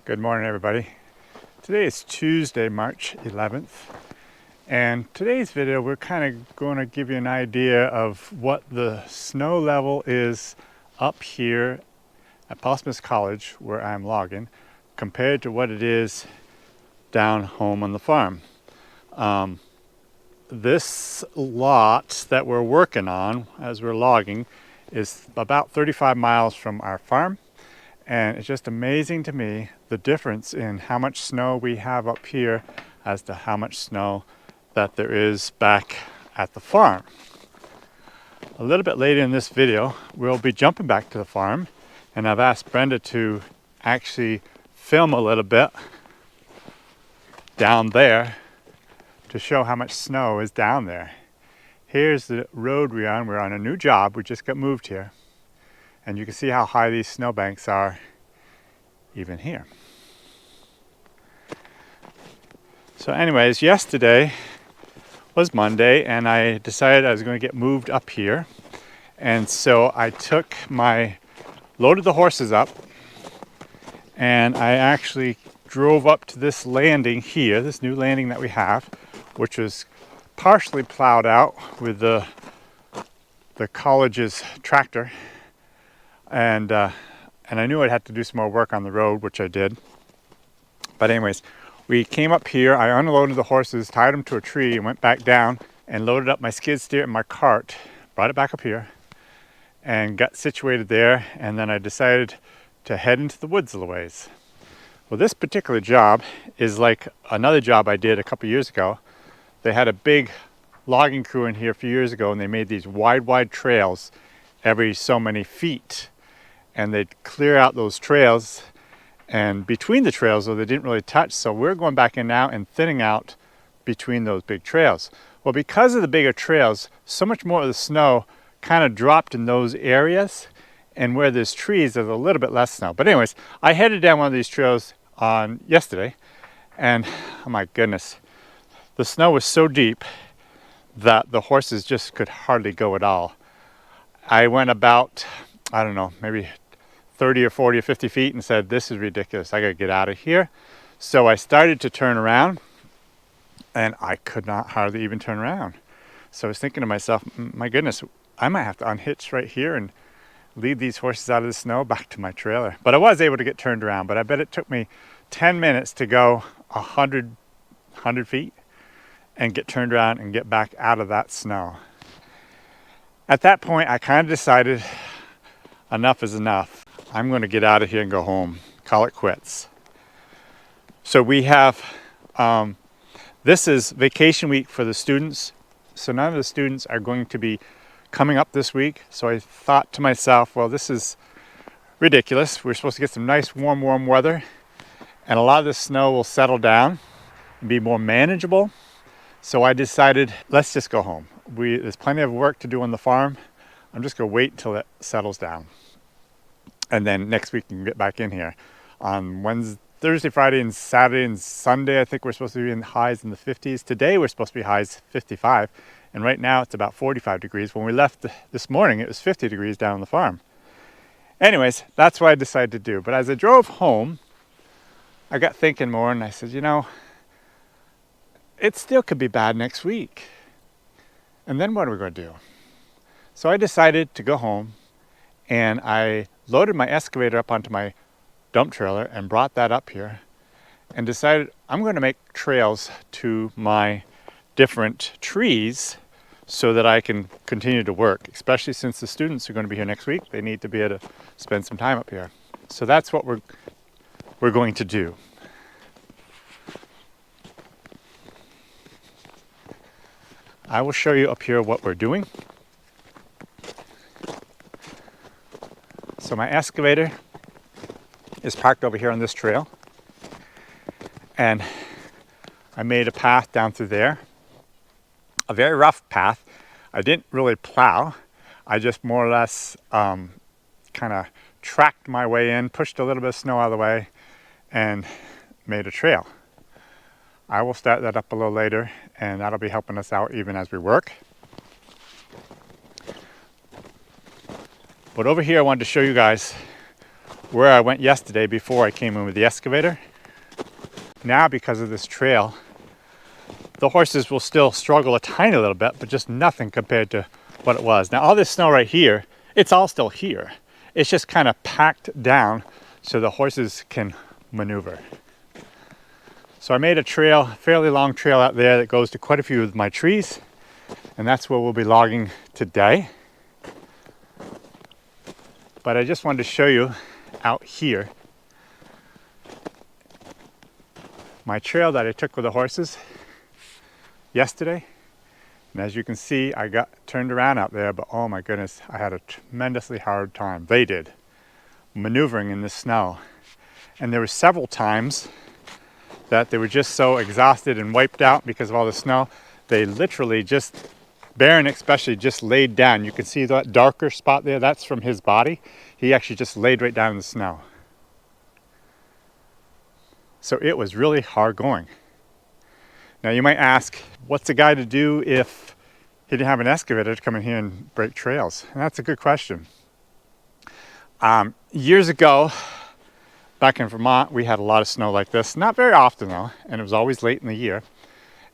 Good morning, everybody. Today is Tuesday, March 11th, and today's video we're kind of going to give you an idea of what the snow level is up here at Postmus College, where I'm logging, compared to what it is down home on the farm. This lot that we're working on as we're logging is about 35 miles from our farm. And it's just amazing to me the difference in how much snow we have up here as to how much snow that there is back at the farm. A little bit later in this video, we'll be jumping back to the farm, and I've asked Brenda to actually film a little bit down there to show how much snow is down there. Here's the road we're on. We're on a new job. We just got moved here. And you can see how high these snowbanks are even here. So anyways, yesterday was Monday and I decided I was going to get moved up here. And so I loaded the horses up, and I actually drove up to this landing here, this new landing that we have, which was partially plowed out with the college's tractor. And I knew I'd have to do some more work on the road, which I did. But anyways, we came up here, I unloaded the horses, tied them to a tree, and went back down and loaded up my skid steer and my cart, brought it back up here, and got situated there. And then I decided to head into the woods a little ways. Well, this particular job is like another job I did a couple years ago. They had a big logging crew in here a few years ago, and they made these wide trails every so many feet. And they'd clear out those trails, and between the trails, though, they didn't really touch. So we're going back in now and thinning out between those big trails. Well, because of the bigger trails, so much more of the snow kind of dropped in those areas, and where there's trees, there's a little bit less snow. But anyways, I headed down one of these trails on yesterday, and oh my goodness, the snow was so deep that the horses just could hardly go at all. I went about, I don't know, maybe 30 or 40 or 50 feet and said, this is ridiculous. I got to get out of here. So I started to turn around, and I could not hardly even turn around. So I was thinking to myself, my goodness, I might have to unhitch right here and lead these horses out of the snow back to my trailer. But I was able to get turned around, but I bet it took me 10 minutes to go 100 feet and get turned around and get back out of that snow. At that point, I kind of decided enough is enough. I'm going to get out of here and go home, call it quits. So we have, this is vacation week for the students. So none of the students are going to be coming up this week. So I thought to myself, well, this is ridiculous. We're supposed to get some nice warm weather, and a lot of this snow will settle down and be more manageable. So I decided, let's just go home. There's plenty of work to do on the farm. I'm just going to wait until it settles down. And then next week we can get back in here. On Thursday, Friday, and Saturday and Sunday, I think we're supposed to be in highs in the 50s. Today we're supposed to be highs 55. And right now it's about 45 degrees. When we left this morning, it was 50 degrees down on the farm. Anyways, that's what I decided to do. But as I drove home, I got thinking more, and I said, you know, it still could be bad next week. And then what are we going to do? So I decided to go home, and I loaded my excavator up onto my dump trailer and brought that up here, and decided I'm going to make trails to my different trees so that I can continue to work, especially since the students are going to be here next week. They need to be able to spend some time up here. So that's what we're going to do. I will show you up here what we're doing. So my excavator is parked over here on this trail, and I made a path down through there, a very rough path. I didn't really plow. I just more or less kind of tracked my way in, pushed a little bit of snow out of the way, and made a trail. I will start that up a little later, and that'll be helping us out even as we work. But over here I wanted to show you guys where I went yesterday before I came in with the excavator. Now, because of this trail, the horses will still struggle a tiny little bit, but just nothing compared to what it was. Now, all this snow right here, it's all still here. It's just kind of packed down so the horses can maneuver. So I made a trail, a fairly long trail out there that goes to quite a few of my trees, and that's where we'll be logging today. But I just wanted to show you out here my trail that I took with the horses yesterday. And as you can see, I got turned around out there, but oh my goodness, I had a tremendously hard time. They did, maneuvering in the snow. And there were several times that they were just so exhausted and wiped out because of all the snow. They literally just, Baron especially, just laid down. You can see that darker spot there, that's from his body. He actually just laid right down in the snow. So it was really hard going. Now you might ask, what's a guy to do if he didn't have an excavator to come in here and break trails? And that's a good question. Years ago, back in Vermont, we had a lot of snow like this. Not very often though, and it was always late in the year.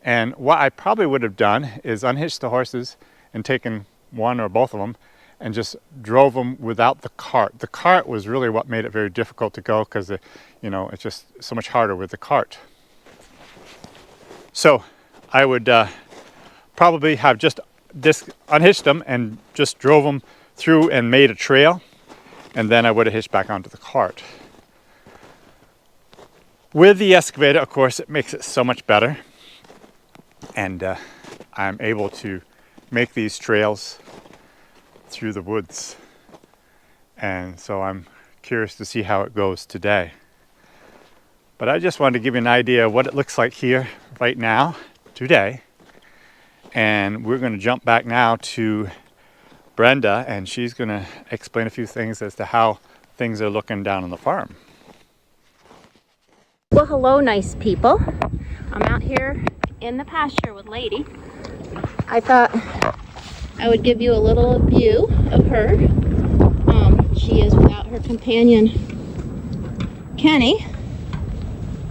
And what I probably would have done is unhitched the horses and taken one or both of them and just drove them without the cart. The cart was really what made it very difficult to go because, you know, it's just so much harder with the cart. So I would probably have just unhitched them and just drove them through and made a trail, and then I would have hitched back onto the cart. With the excavator, of course, it makes it so much better, and I'm able to make these trails through the woods, and so I'm curious to see how it goes today. But I just wanted to give you an idea of what it looks like here right now, today. And we're going to jump back now to Brenda, and she's going to explain a few things as to how things are looking down on the farm. Well, hello, nice people. I'm out here in the pasture with Lady. I thought I would give you a little view of her. She is without her companion, Kenny.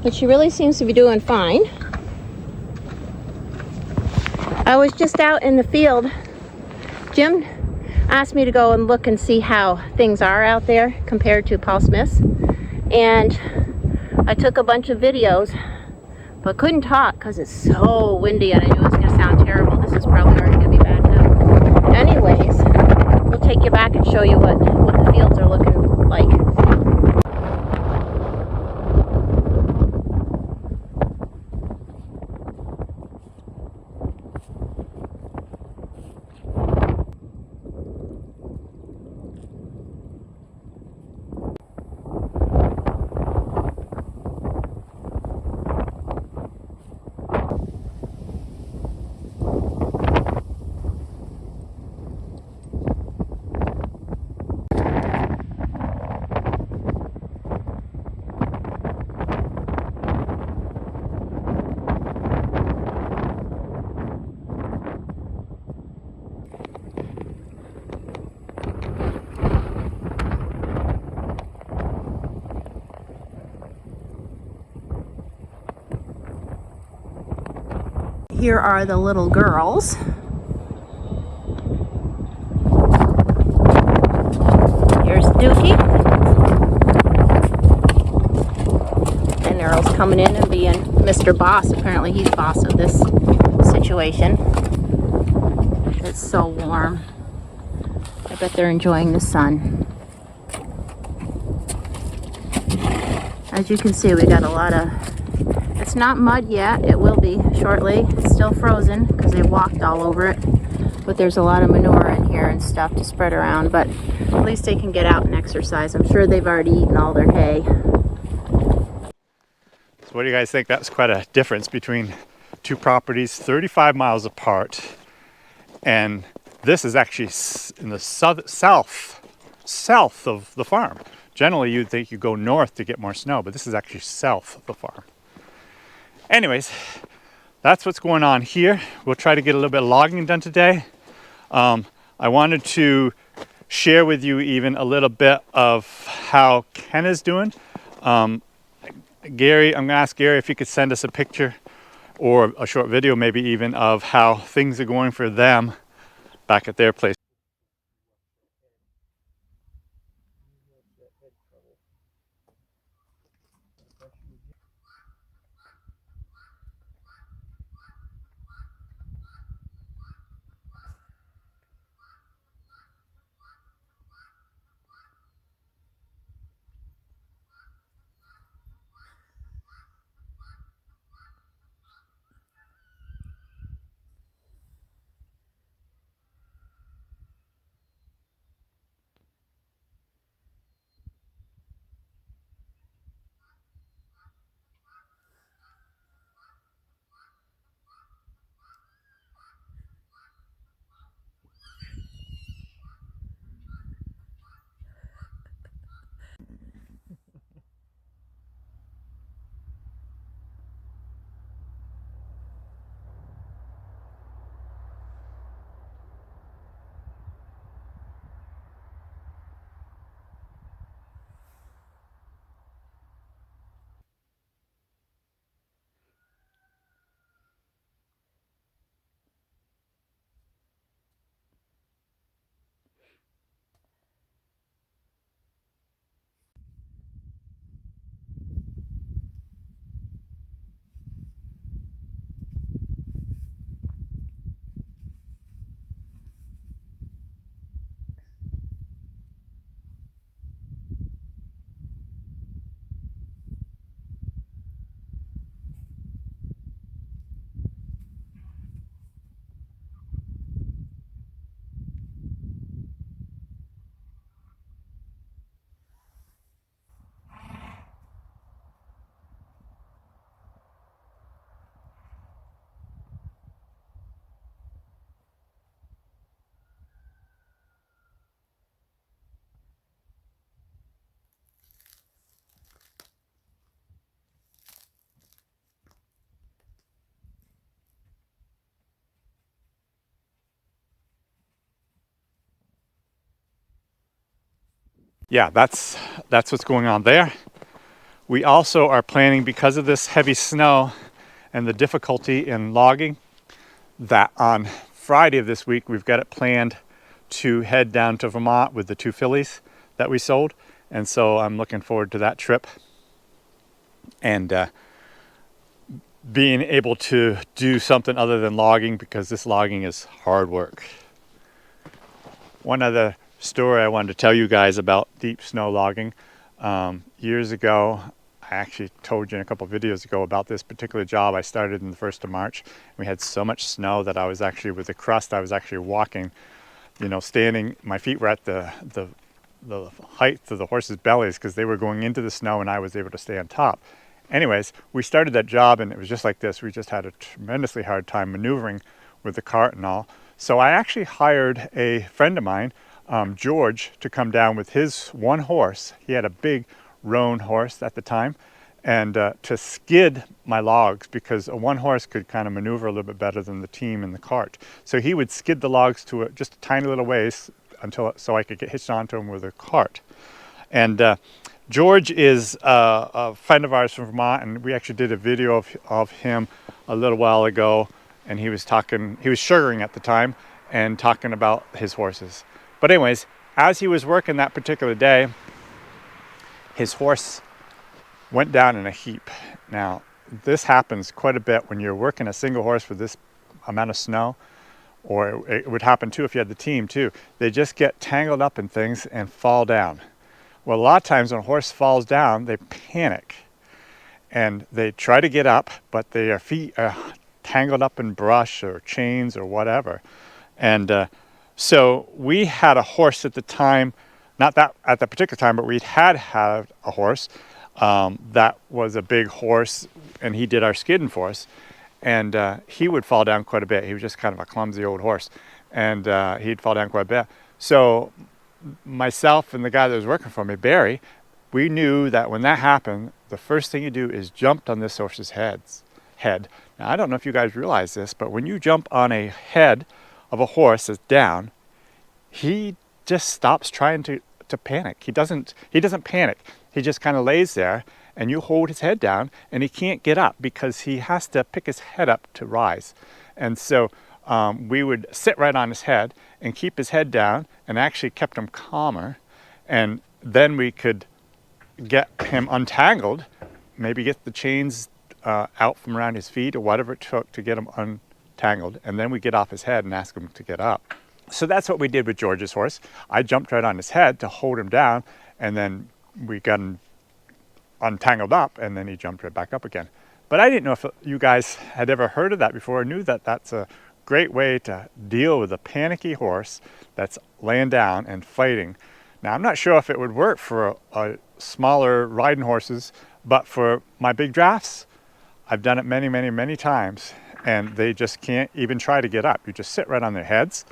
But she really seems to be doing fine. I was just out in the field. Jim asked me to go and look and see how things are out there compared to Paul Smith's. And I took a bunch of videos, but couldn't talk because it's so windy and I knew it was going to sound terrible. This is probably already going to be bad enough. Anyways, we'll take you back and show you what the fields are looking like. Here are the little girls. Here's Dookie. And Earl's coming in and being Mr. Boss. Apparently he's boss of this situation. It's so warm. I bet they're enjoying the sun. As you can see, we got a lot of, it's not mud yet, it will be shortly. It's still frozen because they walked all over it. But there's a lot of manure in here and stuff to spread around, but at least they can get out and exercise. I'm sure they've already eaten all their hay. So what do you guys think? That's quite a difference between two properties 35 miles apart, and this is actually in the south of the farm. Generally you'd think you go north to get more snow, but this is actually south of the farm. Anyways, that's what's going on here. We'll try to get a little bit of logging done today. I wanted to share with you even a little bit of how Ken is doing. Gary, I'm gonna ask Gary if he could send us a picture or a short video maybe even of how things are going for them back at their place. Yeah, that's what's going on there. We also are planning, because of this heavy snow and the difficulty in logging, that on Friday of this week we've got it planned to head down to Vermont with the 2 fillies that we sold, and so I'm looking forward to that trip and being able to do something other than logging, because this logging is hard work. One other story I wanted to tell you guys about deep snow logging. Years ago, I actually told you in a couple of videos ago about this particular job. I started in the 1st of March. We had so much snow that I was actually, with the crust, I was actually walking, you know, standing, my feet were at the height of the horses' bellies because they were going into the snow and I was able to stay on top. Anyways, we started that job and it was just like this. We just had a tremendously hard time maneuvering with the cart and all. So I actually hired a friend of mine, George, to come down with his 1 horse. He had a big roan horse at the time, and to skid my logs, because a 1 horse could kind of maneuver a little bit better than the team in the cart. So he would skid the logs to just a tiny little ways so I could get hitched onto him with a cart. And George is a friend of ours from Vermont, and we actually did a video of him a little while ago, and he was sugaring at the time and talking about his horses. But anyways, as he was working that particular day, his horse went down in a heap. Now, this happens quite a bit when you're working a single horse with this amount of snow, or it would happen too if you had the team too. They just get tangled up in things and fall down. Well, a lot of times when a horse falls down, they panic and they try to get up, but their feet are tangled up in brush or chains or whatever. And so we had a horse at the time, not that at that particular time, but we had a horse that was a big horse, and he did our skidding for us. And he would fall down quite a bit. He was just kind of a clumsy old horse, and he'd fall down quite a bit. So myself and the guy that was working for me, Barry, we knew that when that happened, the first thing you do is jump on this horse's head. Now, I don't know if you guys realize this, but when you jump on a head of a horse that's down, he just stops trying to panic. He doesn't panic. He just kind of lays there, and you hold his head down, and he can't get up because he has to pick his head up to rise. And so we would sit right on his head and keep his head down, and actually kept him calmer. And then we could get him untangled, maybe get the chains out from around his feet or whatever it took to get him untangled, and then we get off his head and ask him to get up. So that's what we did with George's horse. I jumped right on his head to hold him down, and then we got him untangled up, and then he jumped right back up again. But I didn't know if you guys had ever heard of that before, or knew that that's a great way to deal with a panicky horse that's laying down and fighting. Now, I'm not sure if it would work for smaller riding horses, but for my big drafts, I've done it many, many, many times, and they just can't even try to get up. You just sit right on their heads,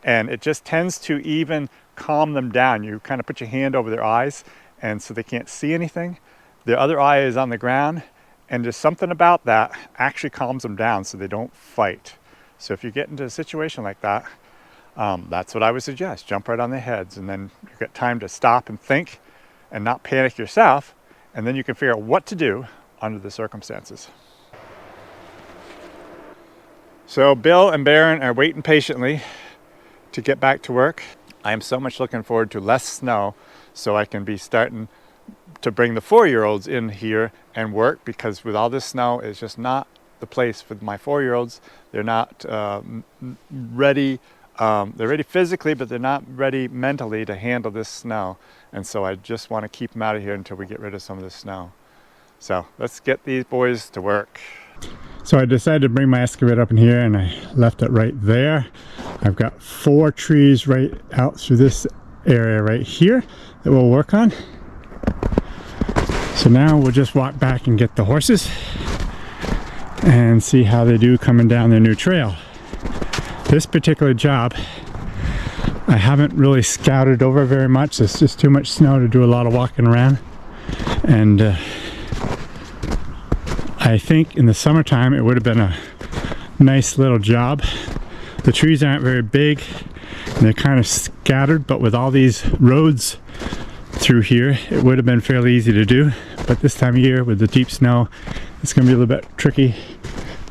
and it just tends to even calm them down. You kind of put your hand over their eyes, and so they can't see anything. Their other eye is on the ground, and just something about that actually calms them down so they don't fight. So if you get into a situation like that, that's what I would suggest. Jump right on their heads, and then you get time to stop and think and not panic yourself, and then you can figure out what to do under the circumstances. So Bill and Baron are waiting patiently to get back to work. I am so much looking forward to less snow, so I can be starting to bring the 4-year-olds in here and work, because with all this snow, it's just not the place for my 4-year-olds. They're not ready. They're ready physically, but they're not ready mentally to handle this snow. And so I just want to keep them out of here until we get rid of some of the snow. So let's get these boys to work. So I decided to bring my excavator up in here, and I left it right there. I've got 4 trees right out through this area right here that we'll work on. So now we'll just walk back and get the horses and see how they do coming down their new trail. This particular job, I haven't really scouted over very much. There's just too much snow to do a lot of walking around. And I think in the summertime it would have been a nice little job. The trees aren't very big, and they're kind of scattered, but with all these roads through here, it would have been fairly easy to do. But this time of year with the deep snow, it's going to be a little bit tricky.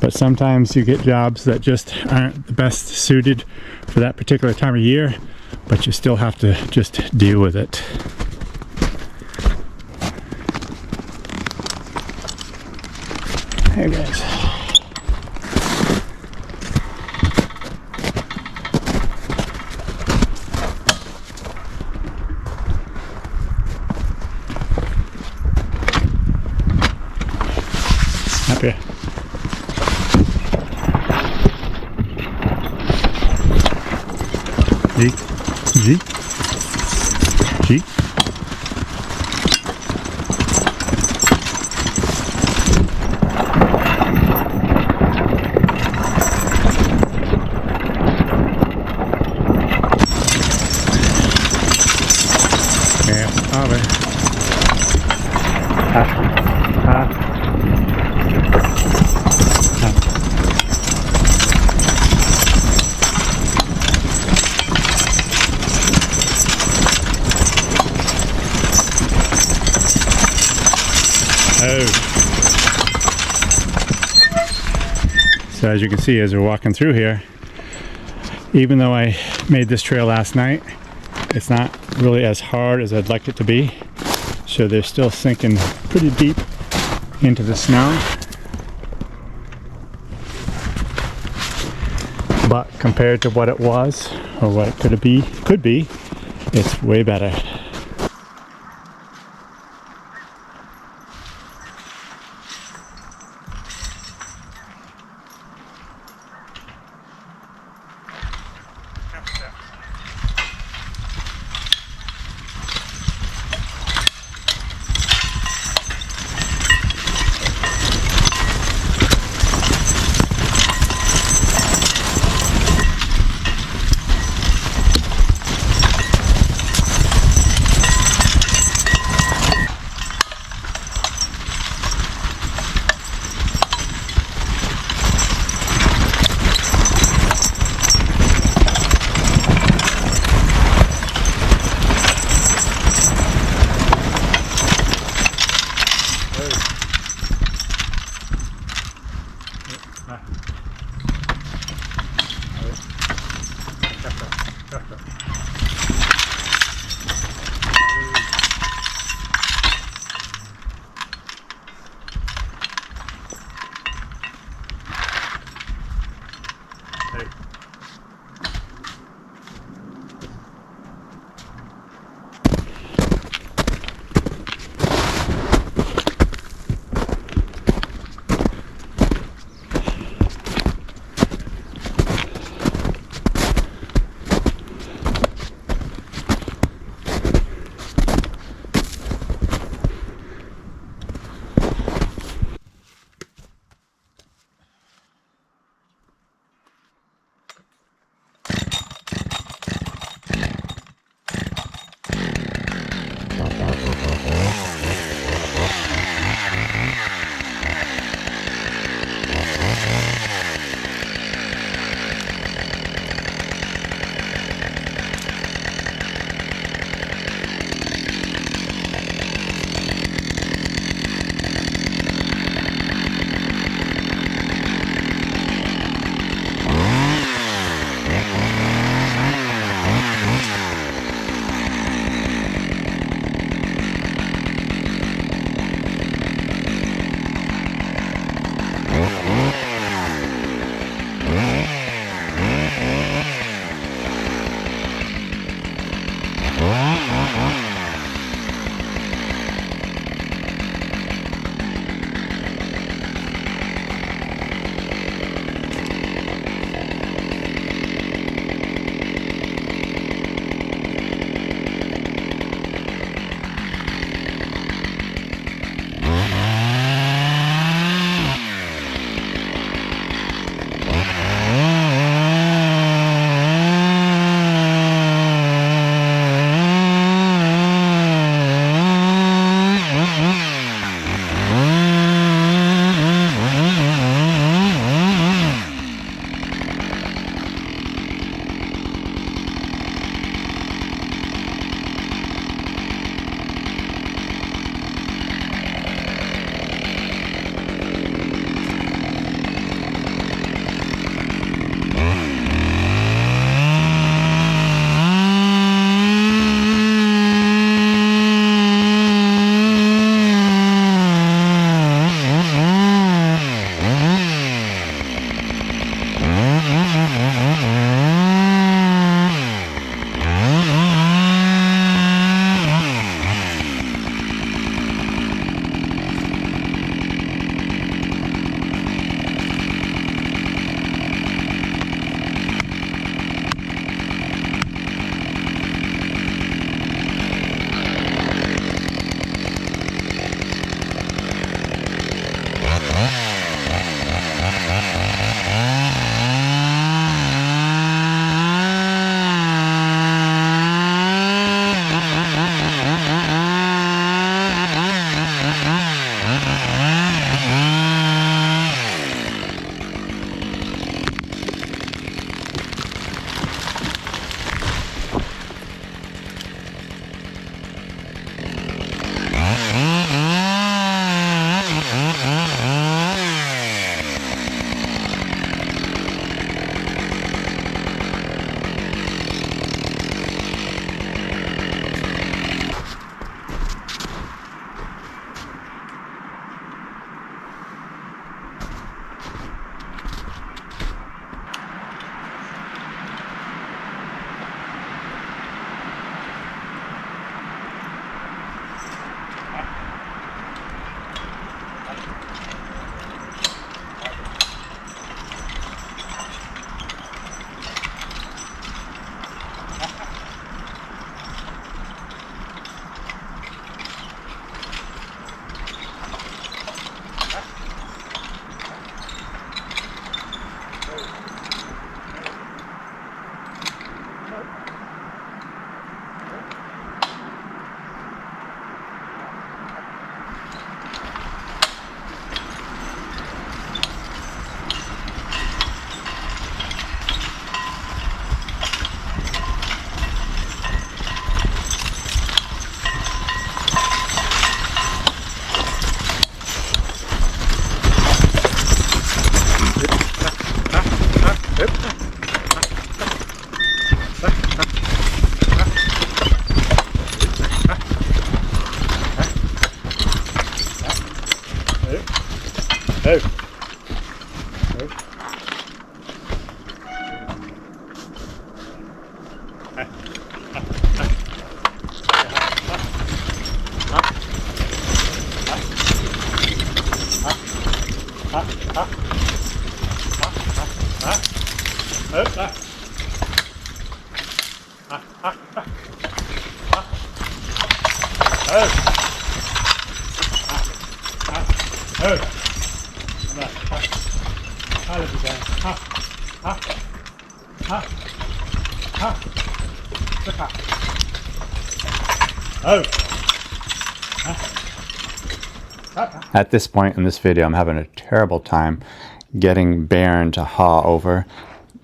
But sometimes you get jobs that just aren't the best suited for that particular time of year, but you still have to just deal with it. Hey guys. Up here. G. So as you can see, as we're walking through here, even though I made this trail last night, it's not really as hard as I'd like it to be. So they're still sinking pretty deep into the snow. But compared to what it was, or what it could be, it's way better. At this point in this video, I'm having a terrible time getting Baron to haw over.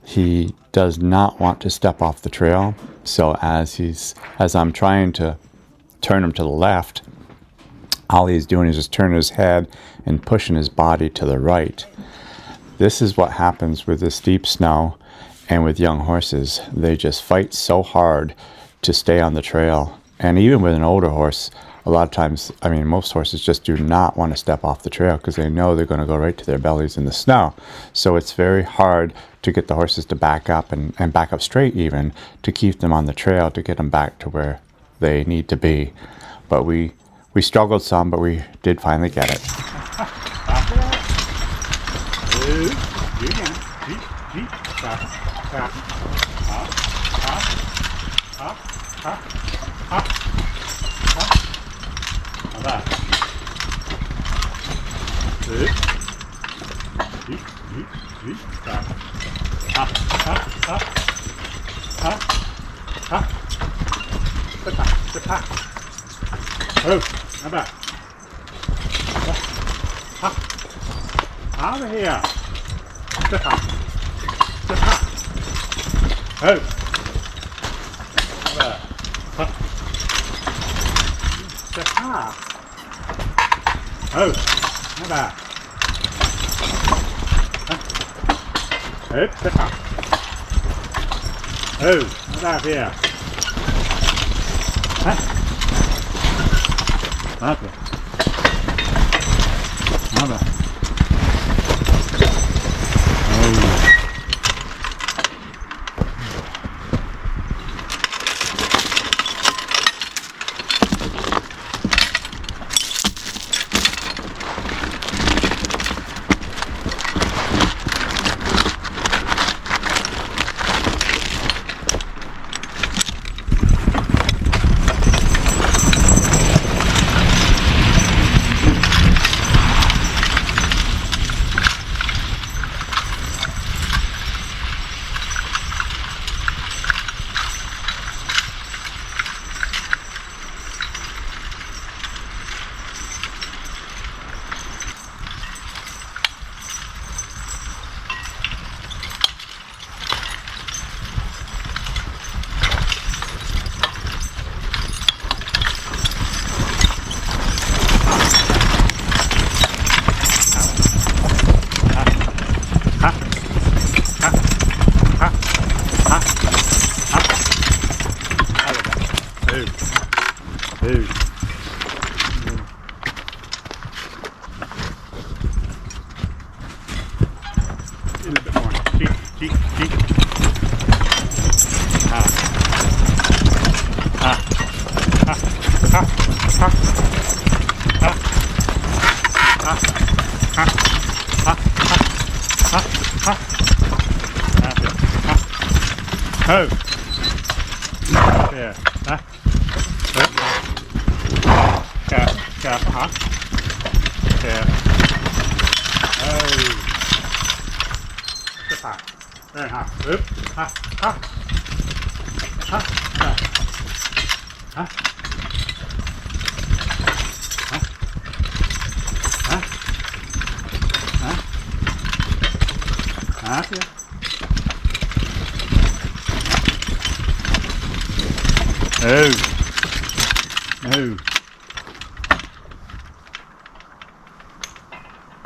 He does not want to step off the trail, so as I'm trying to turn him to the left, all he's doing is just turning his head and pushing his body to the right. This is what happens with the steep snow and with young horses. They just fight so hard to stay on the trail. And even with an older horse, a lot of times, I mean, most horses just do not want to step off the trail because they know they're going to go right to their bellies in the snow. So it's very hard to get the horses to back up and back up straight even to keep them on the trail to get them back to where they need to be. But we struggled some, but we did finally get it. Over here.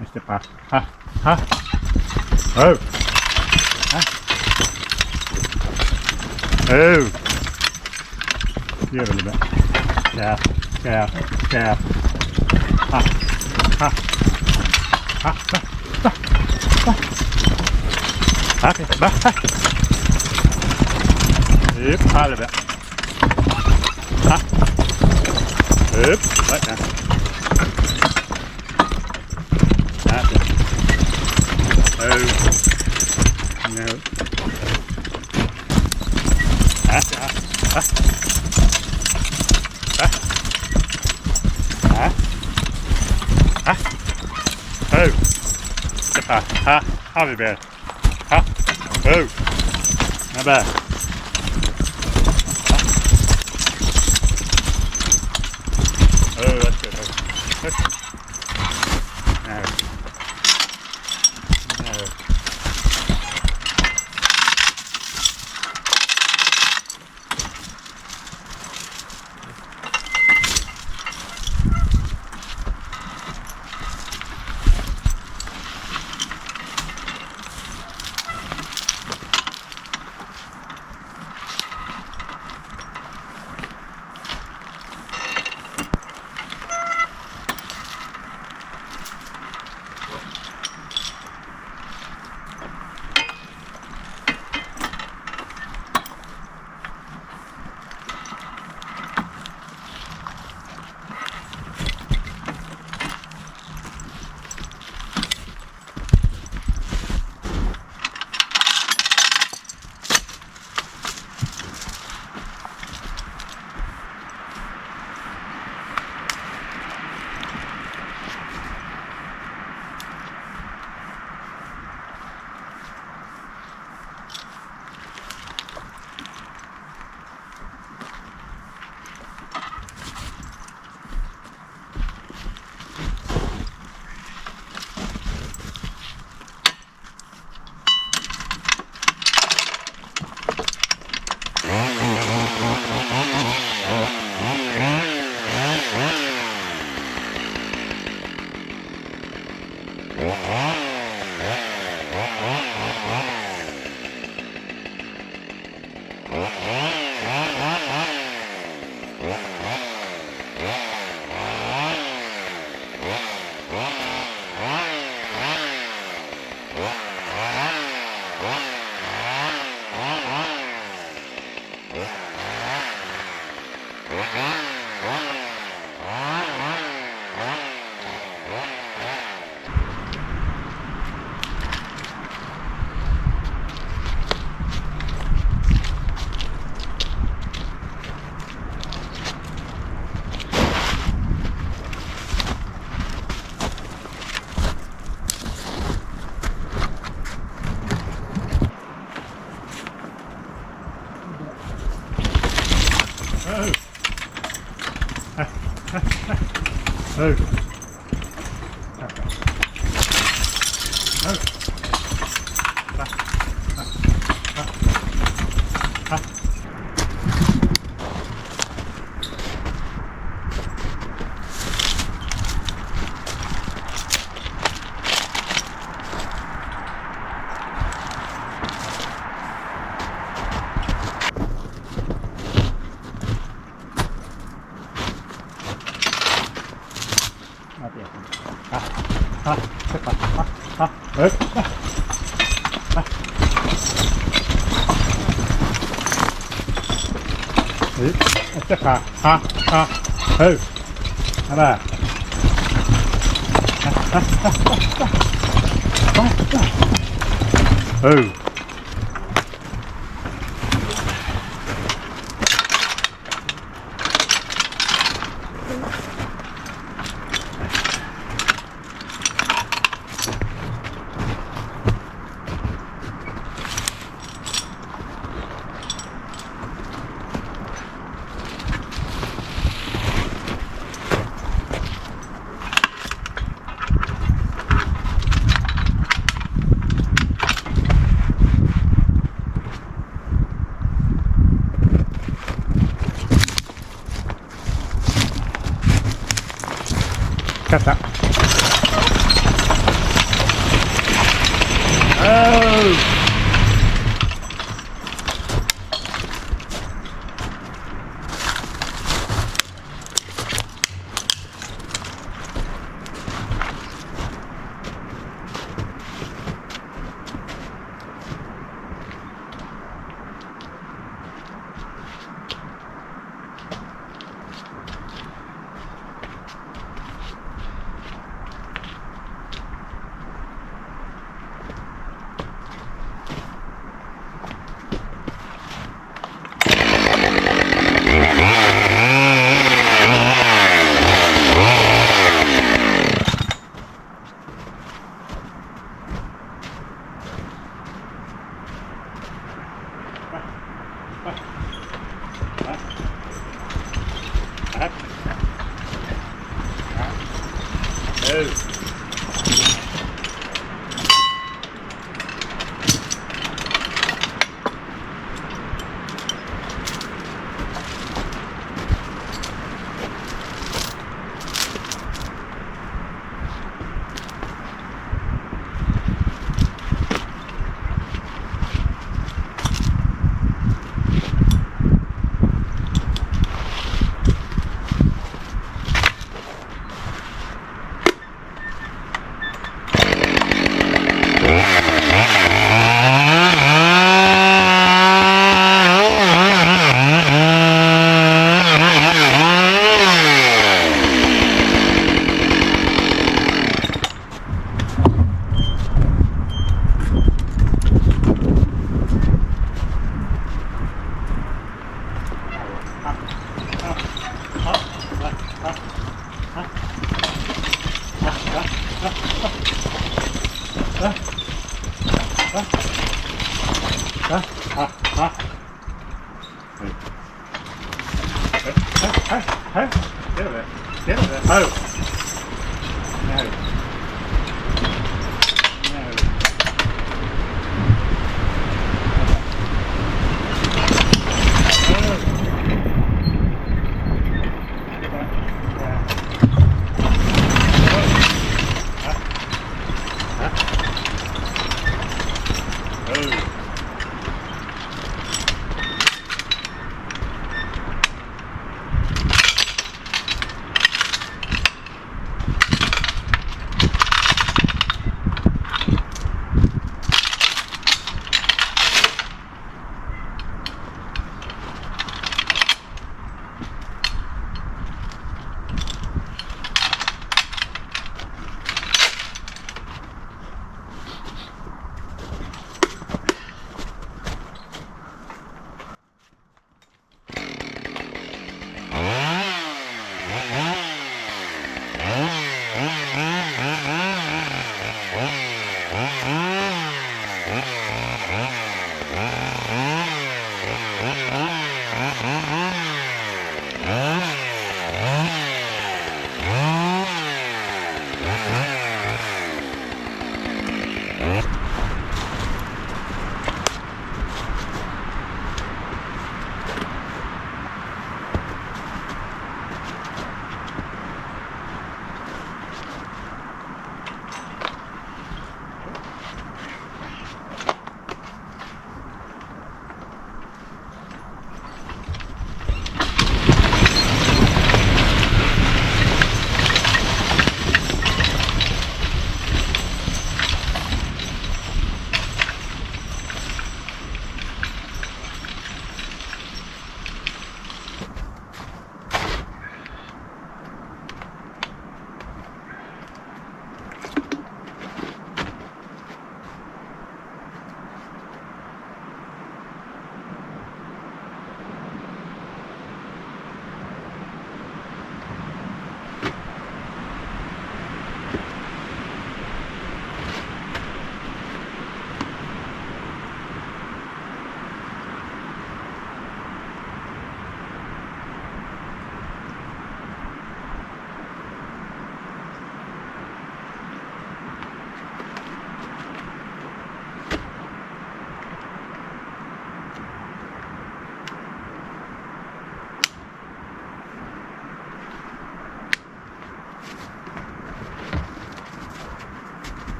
Mr. Pass. Here a little bit. Calf. Okay, bye. Yep, a little bit. Yep, right now. That's it. Oh. No. That's it. Oh. Have you been? Oh. Not bad. Oh, that's good. No. No. Oh. Oh. Catch that. Oh!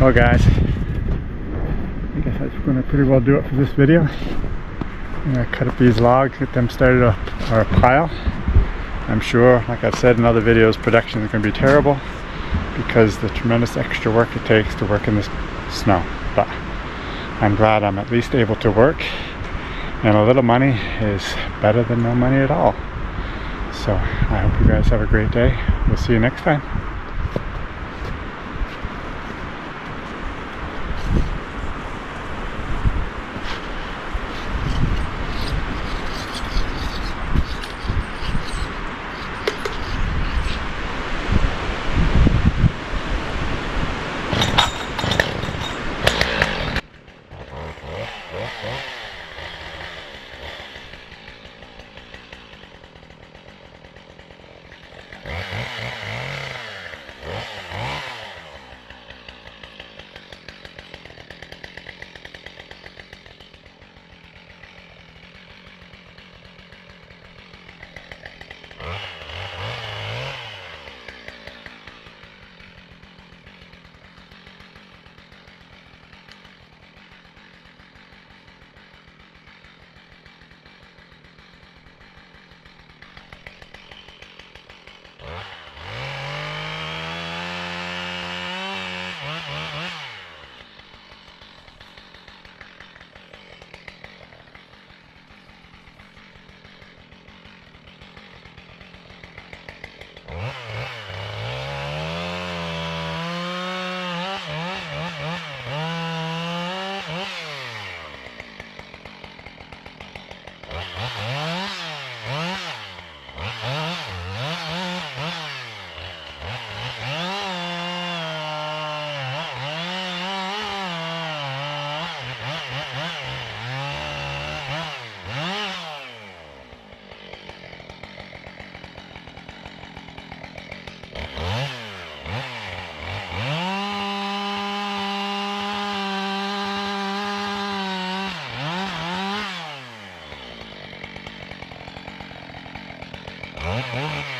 Well guys, I guess that's going to pretty well do it for this video. I'm going to cut up these logs, get them started up our pile. I'm sure, like I've said in other videos, production is going to be terrible because the tremendous extra work it takes to work in this snow. But I'm glad I'm at least able to work, and a little money is better than no money at all. So I hope you guys have a great day. We'll see you next time. Oh,